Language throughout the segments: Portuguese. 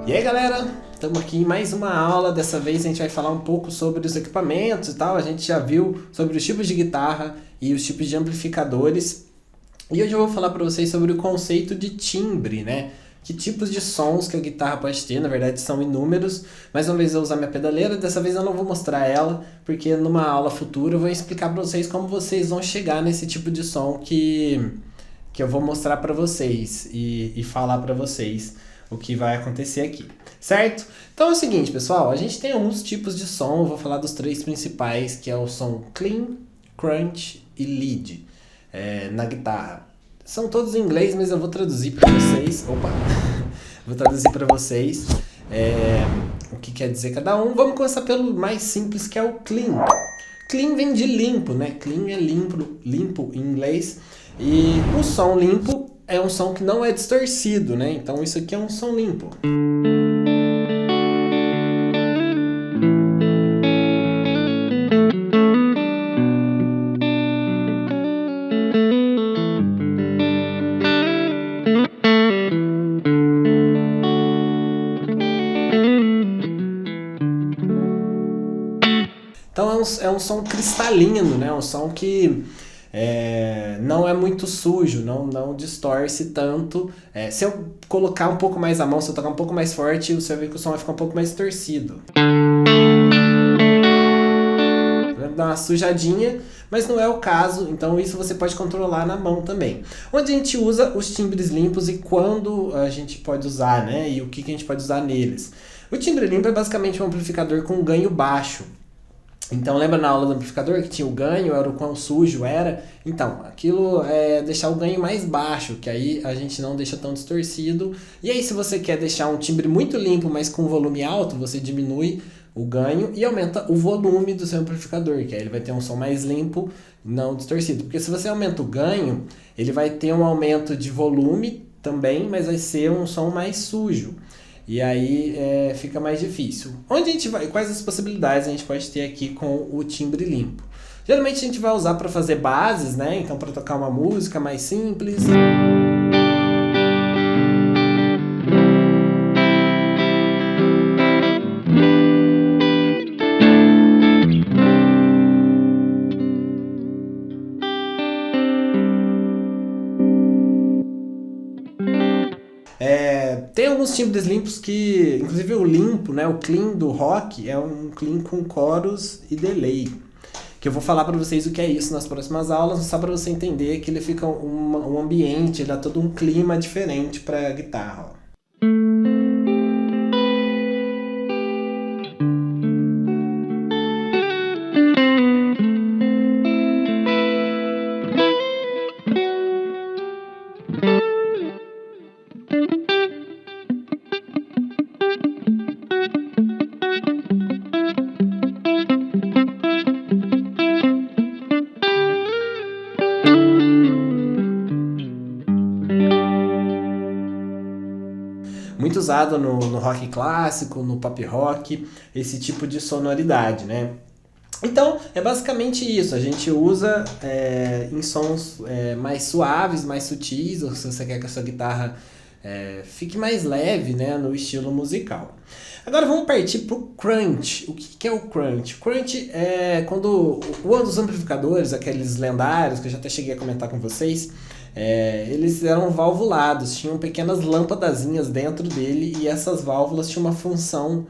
E aí galera, estamos aqui em mais uma aula. Dessa vez a gente vai falar um pouco sobre os equipamentos e tal. A gente já viu sobre os tipos de guitarra e os tipos de amplificadores. E hoje eu vou falar para vocês sobre o conceito de timbre, né? Que tipos de sons que a guitarra pode ter. Na verdade são inúmeros. Mais uma vez eu vou usar minha pedaleira. Dessa vez eu não vou mostrar ela, porque numa aula futura eu vou explicar para vocês como vocês vão chegar nesse tipo de som que eu vou mostrar para vocês e falar para vocês o que vai acontecer aqui, certo? Então é o seguinte, pessoal, a gente tem alguns tipos de som. Eu vou falar dos três principais, que é o som clean, crunch e lead na guitarra. São todos em inglês, mas eu vou traduzir para vocês. Vou traduzir para vocês o que quer dizer cada um. Vamos começar pelo mais simples, que é o clean. Clean vem de limpo, né? Clean é limpo em inglês. E o som limpo é um som que não é distorcido, né? Então isso aqui é um som limpo. Então é um som cristalino, né? Um som que não é muito sujo, não distorce tanto. Se eu colocar um pouco mais a mão, se eu tocar um pouco mais forte, você vai ver que o som vai ficar um pouco mais torcido. Vai dar uma sujadinha, mas não é o caso, então isso você pode controlar na mão também. Onde a gente usa os timbres limpos e quando a gente pode usar, né? E o que a gente pode usar neles. O timbre limpo é basicamente um amplificador com ganho baixo. Então lembra na aula do amplificador que tinha o ganho, era o quão sujo era? Então, aquilo é deixar o ganho mais baixo, que aí a gente não deixa tão distorcido. E aí se você quer deixar um timbre muito limpo, mas com volume alto, você diminui o ganho e aumenta o volume do seu amplificador, que aí ele vai ter um som mais limpo, não distorcido. Porque se você aumenta o ganho, ele vai ter um aumento de volume também, mas vai ser um som mais sujo. E aí fica mais difícil. Onde a gente vai? Quais as possibilidades a gente pode ter aqui com o timbre limpo? Geralmente a gente vai usar para fazer bases, né? Então para tocar uma música mais simples. Tem alguns timbres limpos que, inclusive o limpo, né, o clean do rock é um clean com chorus e delay, que eu vou falar para vocês o que é isso nas próximas aulas, só para você entender que ele fica um ambiente, ele dá todo um clima diferente para a guitarra. Ó. Muito usado no rock clássico, no pop rock, esse tipo de sonoridade, né? Então, é basicamente isso. A gente usa em sons mais suaves, mais sutis, ou se você quer que a sua guitarra fique mais leve, né, no estilo musical. Agora vamos partir para o crunch. O que é o crunch? O crunch é quando um dos amplificadores, aqueles lendários, que eu já até cheguei a comentar com vocês, eles eram valvulados, tinham pequenas lâmpadazinhas dentro dele e essas válvulas tinham uma função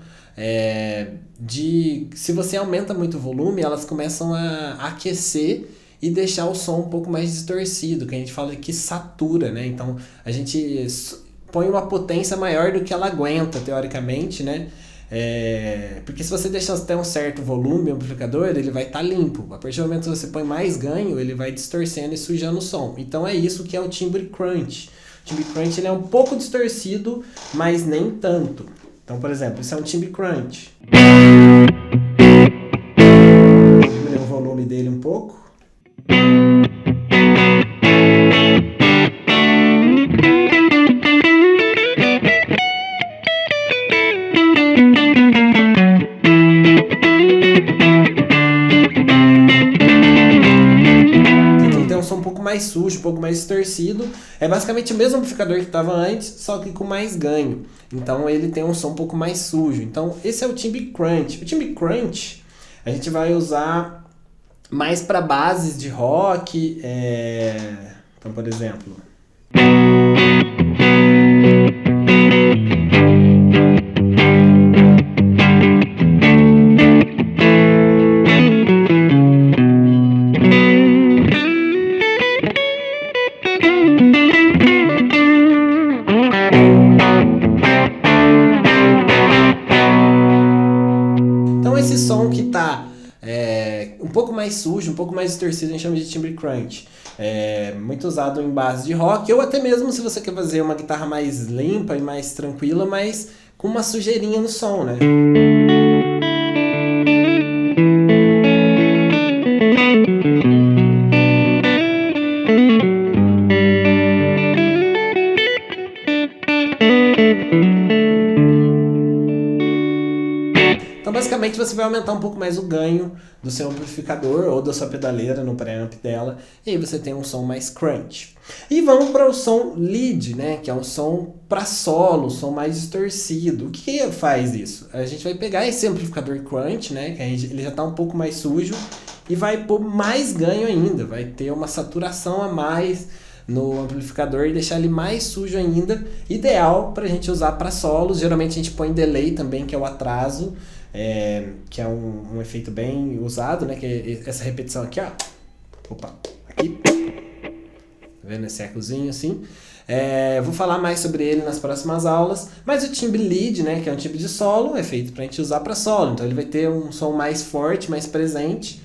se você aumenta muito o volume, elas começam a aquecer e deixar o som um pouco mais distorcido, que a gente fala que satura, né? Então a gente põe uma potência maior do que ela aguenta, teoricamente, né? Porque se você deixar até um certo volume o amplificador, ele vai estar limpo. A partir do momento que você põe mais ganho, ele vai distorcendo e sujando o som. Então é isso que é o timbre crunch. O timbre crunch ele é um pouco distorcido, mas nem tanto. Então, por exemplo, isso é um timbre crunch. Vou diminuir o volume dele um pouco. mais sujo, um pouco mais distorcido. É basicamente o mesmo amplificador que estava antes, só que com mais ganho. Então ele tem um som um pouco mais sujo. Então esse é o timbre crunch. O timbre crunch a gente vai usar mais para bases de rock. Então, por exemplo... Então esse som que tá um pouco mais sujo, um pouco mais distorcido, a gente chama de timbre crunch. Muito usado em bases de rock, ou até mesmo se você quer fazer uma guitarra mais limpa e mais tranquila, mas com uma sujeirinha no som, né? Então basicamente você vai aumentar um pouco mais o ganho do seu amplificador ou da sua pedaleira no preamp dela, e aí você tem um som mais crunch. E vamos para o som lead, né, que é um som para solo, som mais distorcido. O que faz isso? A gente vai pegar esse amplificador crunch, né, que ele já está um pouco mais sujo, e vai pôr mais ganho ainda, vai ter uma saturação a mais no amplificador e deixar ele mais sujo ainda, ideal para a gente usar para solos. Geralmente a gente põe delay também, que é o atraso, que é um efeito bem usado, né? Que é essa repetição aqui, ó. Opa, aqui. Tá vendo esse ecozinho assim? Vou falar mais sobre ele nas próximas aulas, mas o timbre lead, né, que é um timbre de solo, é feito para a gente usar para solo, então ele vai ter um som mais forte, mais presente.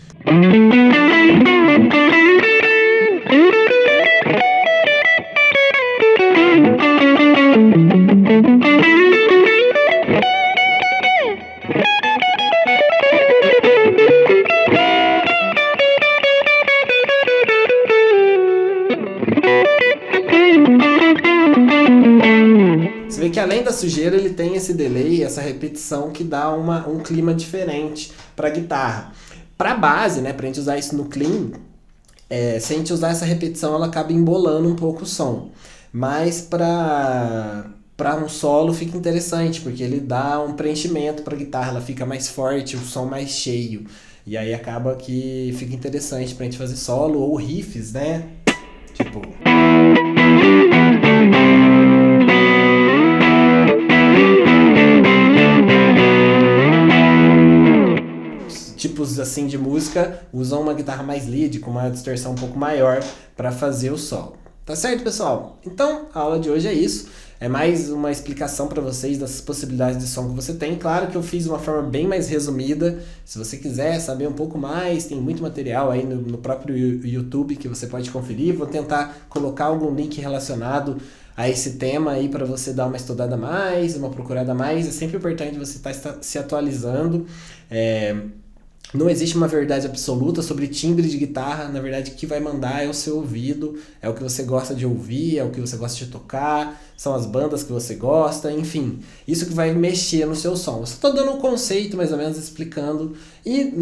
Você vê que além da sujeira ele tem esse delay, essa repetição que dá um clima diferente para a guitarra. Para a base, né, para a gente usar isso no clean, se a gente usar essa repetição ela acaba embolando um pouco o som. Mas para um solo fica interessante, porque ele dá um preenchimento para a guitarra, ela fica mais forte, o som mais cheio. E aí acaba que fica interessante para a gente fazer solo ou riffs, né? Tipo... tipos assim de música usam uma guitarra mais lead, com uma distorção um pouco maior para fazer o solo. Tá certo, pessoal? Então, a aula de hoje é isso. É mais uma explicação para vocês das possibilidades de som que você tem. Claro que eu fiz de uma forma bem mais resumida. Se você quiser saber um pouco mais, tem muito material aí no próprio YouTube que você pode conferir. Vou tentar colocar algum link relacionado a esse tema aí para você dar uma estudada a mais, uma procurada a mais. É sempre importante você estar se atualizando. Não existe uma verdade absoluta sobre timbre de guitarra. Na verdade, o que vai mandar é o seu ouvido, é o que você gosta de ouvir, é o que você gosta de tocar, são as bandas que você gosta, enfim. Isso que vai mexer no seu som. Eu só estou dando um conceito, mais ou menos, explicando. E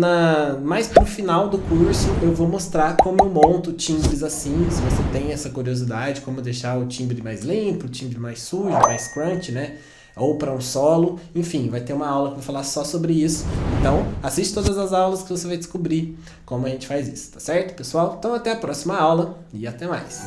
mais pro final do curso, eu vou mostrar como eu monto timbres assim, se você tem essa curiosidade, como deixar o timbre mais limpo, o timbre mais sujo, mais crunch, né? Ou para um solo, enfim, vai ter uma aula que vai falar só sobre isso. Então, assiste todas as aulas que você vai descobrir como a gente faz isso, tá certo, pessoal? Então, até a próxima aula e até mais!